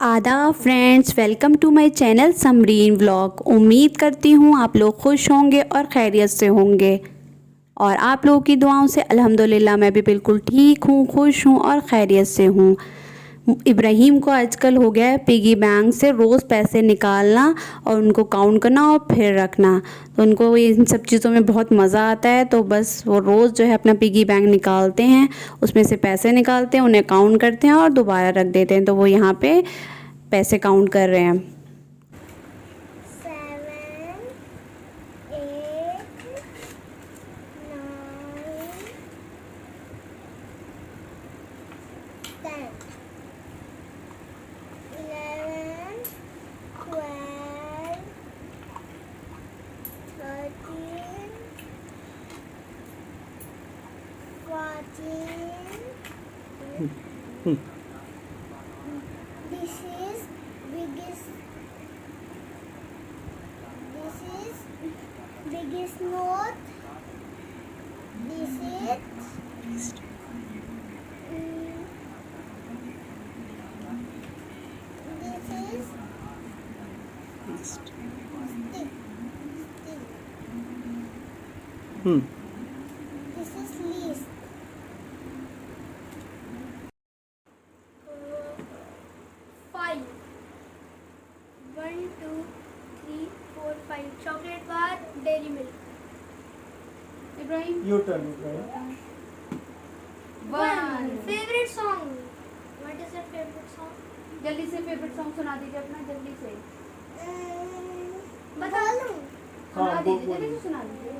आदाब friends, welcome to my channel Samreen vlog. उम्मीद करती हूँ आप लोग खुश होंगे और खैरियत से होंगे, और आप लोगों की दुआओं से अल्हम्दुलिल्लाह मैं भी बिल्कुल ठीक हूँ, खुश हूँ और खैरियत से हूँ। इब्राहिम को आजकल हो गया है पिगी बैंक से रोज़ पैसे निकालना और उनको काउंट करना और फिर रखना, तो उनको इन सब चीज़ों में बहुत मज़ा आता है। तो बस वो रोज़ जो है अपना पिगी बैंक निकालते हैं, उसमें से पैसे निकालते हैं, उन्हें काउंट करते हैं और दोबारा रख देते हैं। तो वो यहाँ पे पैसे काउंट कर रहे हैं। 7, 8, 9, 10, 11, 12, 13, 14. This is biggest note. This is stick. This is list. 5. 1, 2, 3, 4, 5. Chocolate bar, Dairy Milk. Ibrahim, Your turn, Ibrahim. 1. Favorite song. What is your favorite song? जल्दी से फेवरेट सॉन्ग सुना दीजिए अपना, जल्दी से बता लूं. सुना हाँ, दीजिए, बोल जल्दी से सुना दीजिए।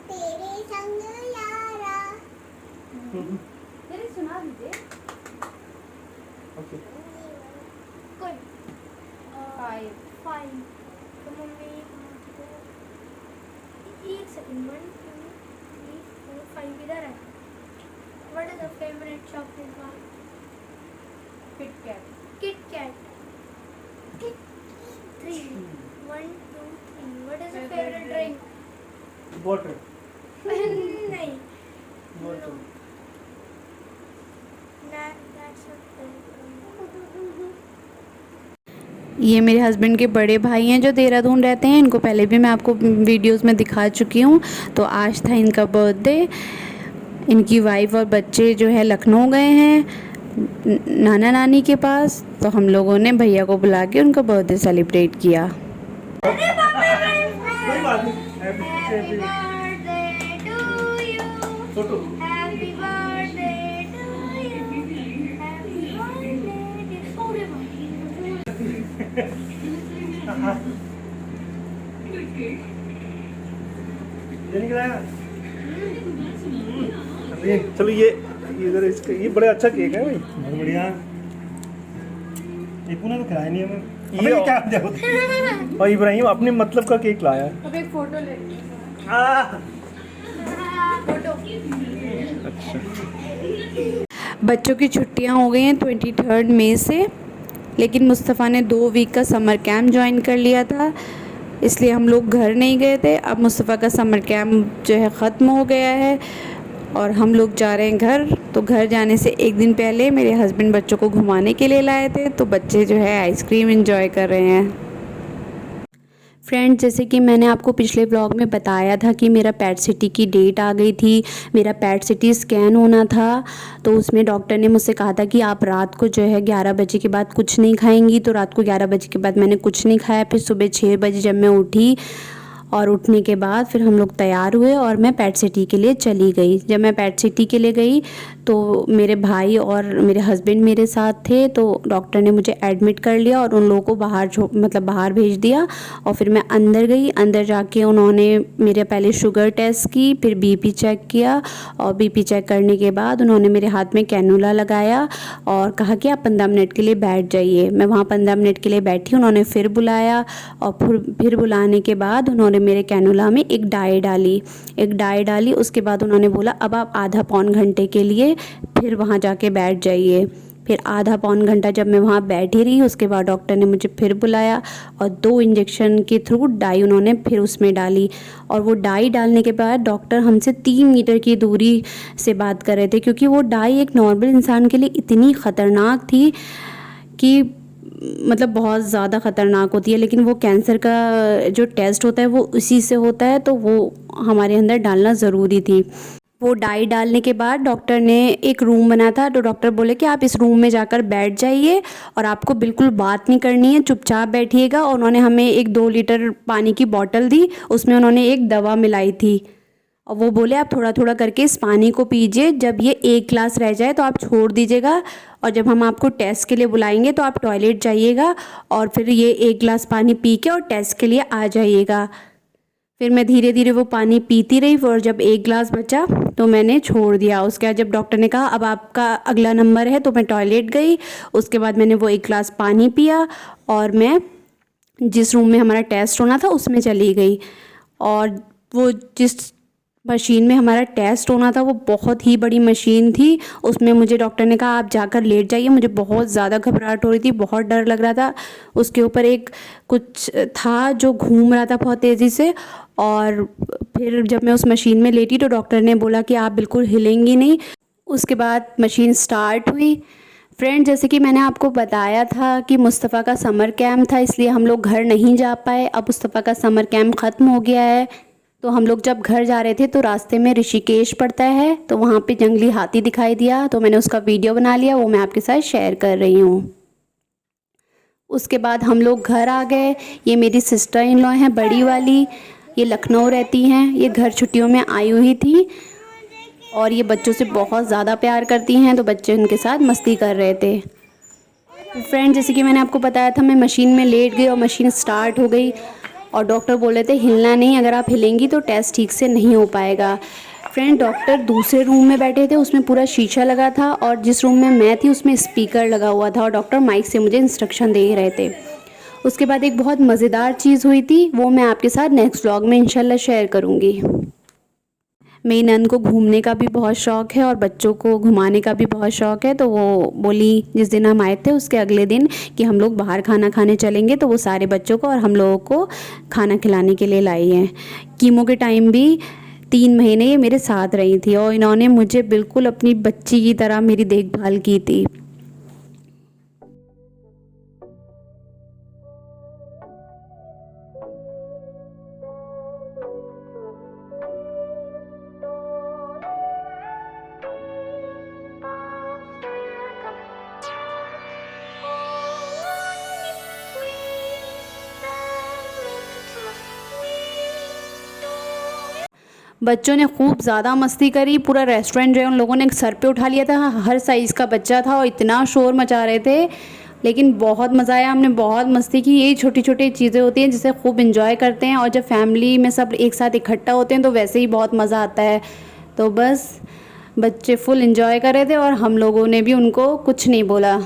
तेरे संग यारा. जल्दी सुना दीजिए। Okay. कोई. 5 5. तो मम्मी एक सेकंड. 1, 2, 3, 4, 5 इधर है. What is your favorite chocolate bar? Kit Kat। Kit Kat. 3. 1, 2, 3. What is your favorite drink? Water. नहीं. Water. That's your favorite. ये मेरे हस्बैंड के बड़े भाई हैं जो देहरादून रहते हैं। इनको पहले भी मैं आपको वीडियोस में दिखा चुकी हूँ। तो आज था इनका बर्थडे। इनकी वाइफ और बच्चे जो है लखनऊ गए हैं नाना नानी के पास, तो हम लोगों ने भैया को बुला के उनका बर्थडे सेलिब्रेट किया। कोई बात नहीं. Happy birthday to you. Chhotu. Happy birthday to you. Happy birthday to ये निकलाया. अरे चलो ये इधर इसका ये बड़ा अच्छा केक है भाई. बहुत बढ़िया. एक ना तो खिलाया नहीं हमें. ये क्या जाओ. और इब्राहिम अपने मतलब का केक लाया है. अब एक फोटो ले लीजिए। फोटो. अच्छा. बच्चों की छुट्टियां हो गई हैं 23 मई से, लेकिन मुस्तफ़ा ने 2 वीक का समर कैंप ज्वाइन कर लिया था, इसलिए हम लोग घर नहीं गए थे। अब मुस्तफ़ा का समर कैंप जो है ख़त्म हो गया है और हम लोग जा रहे हैं घर। तो घर जाने से एक दिन पहले मेरे हस्बैंड बच्चों को घुमाने के लिए लाए थे, तो बच्चे जो है आइसक्रीम एंजॉय कर रहे हैं। फ्रेंड्स, जैसे कि मैंने आपको पिछले ब्लॉग में बताया था कि मेरा पैट सिटी की डेट आ गई थी, मेरा पैट सिटी स्कैन होना था। तो उसमें डॉक्टर ने मुझसे कहा था कि आप रात को जो है 11 बजे के बाद कुछ नहीं खाएंगी। तो रात को 11 बजे के बाद मैंने कुछ नहीं खाया। फिर सुबह 6 बजे जब मैं उठी और उठने के बाद फिर हम लोग तैयार हुए और मैं पैट सिटी के लिए चली गई। जब मैं पैट सिटी के लिए गई तो मेरे भाई और मेरे हस्बैंड मेरे साथ थे, तो डॉक्टर ने मुझे एडमिट कर लिया और उन लोगों को बाहर भेज दिया। और फिर मैं अंदर गई। अंदर जाके उन्होंने मेरे पहले शुगर टेस्ट की, फिर बीपी चेक किया, और बीपी चेक करने के बाद उन्होंने मेरे हाथ में कैनुला लगाया और कहा कि आप 15 मिनट के लिए बैठ जाइए। मैं वहाँ 15 मिनट के लिए बैठी। उन्होंने फिर बुलाया और फिर बुलाने के बाद उन्होंने मेरे कैनुला में एक डाई डाली। उसके बाद उन्होंने बोला अब आप आधा पौन घंटे के लिए फिर वहाँ जाके बैठ जाइए। फिर आधा पौन घंटा जब मैं वहाँ बैठी रही, उसके बाद डॉक्टर ने मुझे फिर बुलाया और 2 इंजेक्शन के थ्रू डाई उन्होंने फिर उसमें डाली। और वो डाई डालने के बाद डॉक्टर हमसे 3 मीटर की दूरी से बात कर रहे थे, क्योंकि वो डाई एक नॉर्मल इंसान के लिए इतनी ख़तरनाक थी कि मतलब बहुत ज़्यादा ख़तरनाक होती है, लेकिन वो कैंसर का जो टेस्ट होता है वो उसी से होता है, तो वो हमारे अंदर डालना ज़रूरी थी। वो डाई डालने के बाद डॉक्टर ने एक रूम बनाया था, तो डॉक्टर बोले कि आप इस रूम में जाकर बैठ जाइए और आपको बिल्कुल बात नहीं करनी है, चुपचाप बैठिएगा। और उन्होंने हमें एक 2 लीटर पानी की बॉटल दी, उसमें उन्होंने एक दवा मिलाई थी और वो बोले आप थोड़ा थोड़ा करके इस पानी को पीजिए, जब ये 1 गिलास रह जाए तो आप छोड़ दीजिएगा और जब हम आपको टेस्ट के लिए बुलाएंगे तो आप टॉयलेट जाइएगा और फिर ये 1 गिलास पानी पी के और टेस्ट के लिए आ जाइएगा। फिर मैं धीरे धीरे वो पानी पीती रही और जब 1 गिलास बचा तो मैंने छोड़ दिया। उसके बाद जब डॉक्टर ने कहा अब आपका अगला नंबर है, तो मैं टॉयलेट गई। उसके बाद मैंने वो 1 गिलास पानी पिया और मैं जिस रूम में हमारा टेस्ट होना था उसमें चली गई। और वो जिस मशीन में हमारा टेस्ट होना था वो बहुत ही बड़ी मशीन थी। उसमें मुझे डॉक्टर ने कहा आप जाकर लेट जाइए। मुझे बहुत ज़्यादा घबराहट हो रही थी, बहुत डर लग रहा था। उसके ऊपर एक कुछ था जो घूम रहा था बहुत तेज़ी से। और फिर जब मैं उस मशीन में लेटी तो डॉक्टर ने बोला कि आप बिल्कुल हिलेंगी नहीं। उसके बाद मशीन स्टार्ट हुई। फ्रेंड, जैसे कि मैंने आपको बताया था कि मुस्तफ़ा का समर कैंप था, इसलिए हम लोग घर नहीं जा पाए। अब मुस्तफ़ा का समर कैंप ख़त्म हो गया है, तो हम लोग जब घर जा रहे थे तो रास्ते में ऋषिकेश पड़ता है, तो वहाँ पे जंगली हाथी दिखाई दिया, तो मैंने उसका वीडियो बना लिया, वो मैं आपके साथ शेयर कर रही हूँ। उसके बाद हम लोग घर आ गए। ये मेरी सिस्टर इन लॉ हैं बड़ी वाली, ये लखनऊ रहती हैं। ये घर छुट्टियों में आई हुई थी और ये बच्चों से बहुत ज़्यादा प्यार करती हैं, तो बच्चे उनके साथ मस्ती कर रहे थे। फ्रेंड, जैसे कि मैंने आपको बताया था, मैं मशीन में लेट गई और मशीन स्टार्ट हो गई और डॉक्टर बोले थे हिलना नहीं, अगर आप हिलेंगी तो टेस्ट ठीक से नहीं हो पाएगा। फ्रेंड, डॉक्टर दूसरे रूम में बैठे थे, उसमें पूरा शीशा लगा था और जिस रूम में मैं थी उसमें स्पीकर लगा हुआ था और डॉक्टर माइक से मुझे इंस्ट्रक्शन दे रहे थे। उसके बाद एक बहुत मज़ेदार चीज़ हुई थी, वो मैं आपके साथ नेक्स्ट व्लॉग में इंशाल्लाह शेयर करूँगी। मेरी नंद को घूमने का भी बहुत शौक़ है और बच्चों को घुमाने का भी बहुत शौक़ है, तो वो बोली जिस दिन हम आए थे उसके अगले दिन कि हम लोग बाहर खाना खाने चलेंगे, तो वो सारे बच्चों को और हम लोगों को खाना खिलाने के लिए लाई हैं। कीमो के टाइम भी 3 महीने ये मेरे साथ रही थी और इन्होंने मुझे बिल्कुल अपनी बच्ची की तरह मेरी देखभाल की थी। बच्चों ने खूब ज़्यादा मस्ती करी, पूरा रेस्टोरेंट जो है उन लोगों ने सर पे उठा लिया था। हर साइज़ का बच्चा था और इतना शोर मचा रहे थे, लेकिन बहुत मज़ा आया, हमने बहुत मस्ती की। यही छोटी छोटी चीज़ें होती हैं जिसे खूब इंजॉय करते हैं और जब फैमिली में सब एक साथ इकट्ठा होते हैं तो वैसे ही बहुत मज़ा आता है। तो बस बच्चे फुल इंजॉय कर रहे थे और हम लोगों ने भी उनको कुछ नहीं बोला।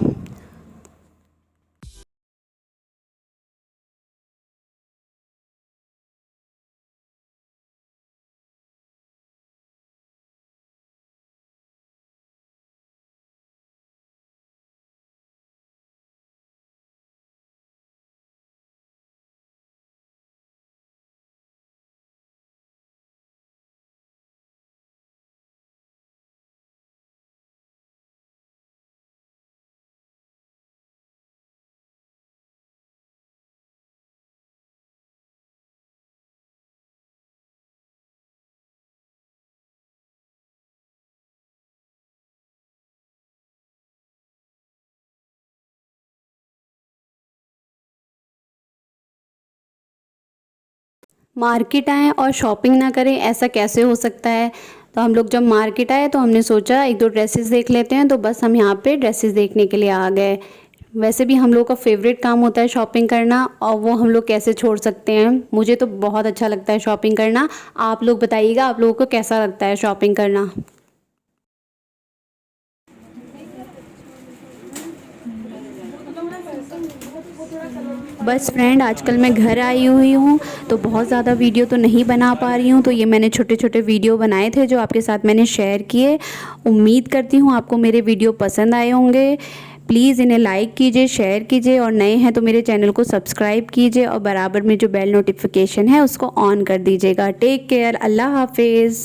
मार्केट आएँ और शॉपिंग ना करें, ऐसा कैसे हो सकता है। तो हम लोग जब मार्केट आए तो हमने सोचा 1-2 ड्रेसेस देख लेते हैं, तो बस हम यहाँ पे ड्रेसेस देखने के लिए आ गए। वैसे भी हम लोग का फेवरेट काम होता है शॉपिंग करना और वो हम लोग कैसे छोड़ सकते हैं। मुझे तो बहुत अच्छा लगता है शॉपिंग करना। आप लोग बताइएगा आप लोगों को कैसा लगता है शॉपिंग करना। बस फ्रेंड, आजकल मैं घर आई हुई हूँ तो बहुत ज़्यादा वीडियो तो नहीं बना पा रही हूँ, तो ये मैंने छोटे छोटे वीडियो बनाए थे जो आपके साथ मैंने शेयर किए। उम्मीद करती हूँ आपको मेरे वीडियो पसंद आए होंगे। प्लीज़ इन्हें लाइक कीजिए, शेयर कीजिए और नए हैं तो मेरे चैनल को सब्सक्राइब कीजिए और बराबर में जो बेल नोटिफिकेशन है उसको ऑन कर दीजिएगा। टेक केयर, अल्लाह हाफिज़।